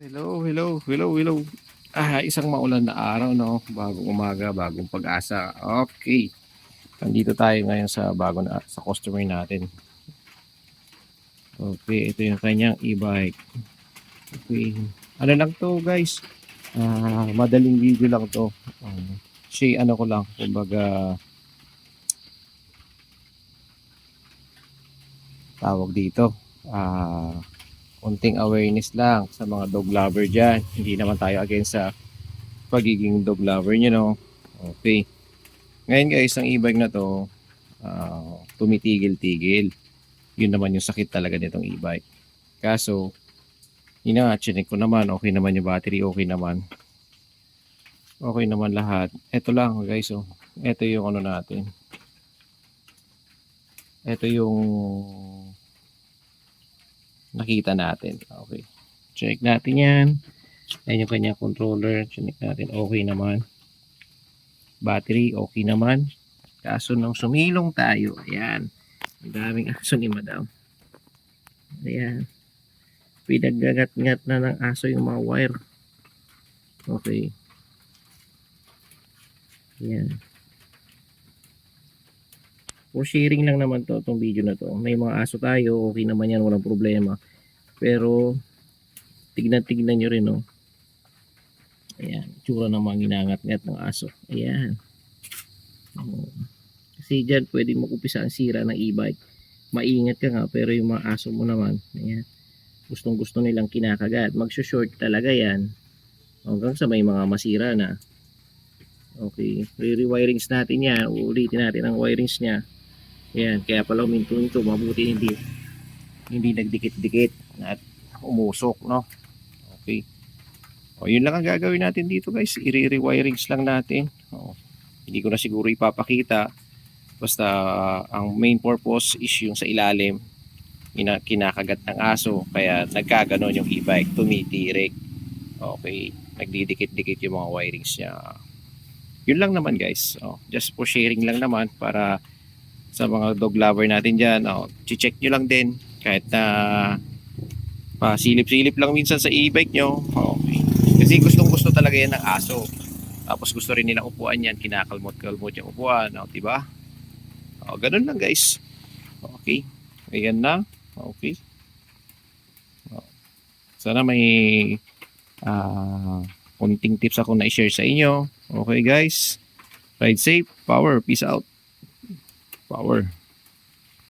Hello, hello, hello, hello. Isang maulan na araw, no? Bagong umaga, bagong pag-asa. Okay. Nandito tayo ngayon sa sa customer natin. Okay, ito yung kanyang e-bike. Okay. Ano lang to, guys? Madaling video lang to. Ano ko lang, kumbaga tawag dito. Konting awareness lang sa mga dog lover dyan. Hindi naman tayo against sa pagiging dog lover nyo, no? Okay. Ngayon guys, ang e-bike na to, tumitigil-tigil. Yun naman yung sakit talaga nitong e-bike. Kaso, yun na nga, chinek ko naman, okay naman yung battery, okay naman. Okay naman lahat. Ito lang guys, oh. Ito yung ano natin. Ito yung nakita natin. Okay. Check natin yan. Ayan yung kanyang controller. Check natin, okay naman. Battery, okay naman. Kaso nung sumilong tayo, ayan. Ang daming aso ni madam. Ayan. Pinaggagat-ngat na ng aso yung mga wire. Okay. Ayan. For sharing lang naman to, itong video na to. May mga aso tayo, okay naman yan, walang problema. Pero, tignan-tignan nyo rin, no? Ayan. Tsura ng mga ginangat-ngat ng aso. Ayan. Kasi dyan, pwede mag-upisa ang sira ng e-bike. Maingat ka nga, pero yung mga aso mo naman, ayan, gustong gusto nilang kinakagat. Magsushort talaga yan hanggang sa may mga masira na. Okay, re-rewirings natin yan. Uulitin natin ang wirings nya. Ayan, kaya pala uminto-minto, mabuti hindi nagdikit-dikit at umusok, no? Okay. O, yun lang ang gagawin natin dito guys, i-rewirings lang natin. Hindi ko na siguro ipapakita. Basta ang main purpose is yung sa ilalim kinakagat ng aso, kaya nagkaganon yung e-bike, tumitirik. Okay, nagdidikit-dikit yung mga wirings niya. Yun lang naman guys, just for sharing lang naman para sa mga dog lover natin dyan. Check nyo lang din kahit na pasilip-silip lang minsan sa e-bike nyo. Okay, kasi gustong gusto talaga yan ng aso, tapos gusto rin nila upuan yan, kinakalmot-kalmot yung upuan, diba? Ganun lang guys. Okay, ayan na. Okay. Sana may konting tips ako na i-share sa inyo. Okay guys. Ride safe. Power. Peace out. Power.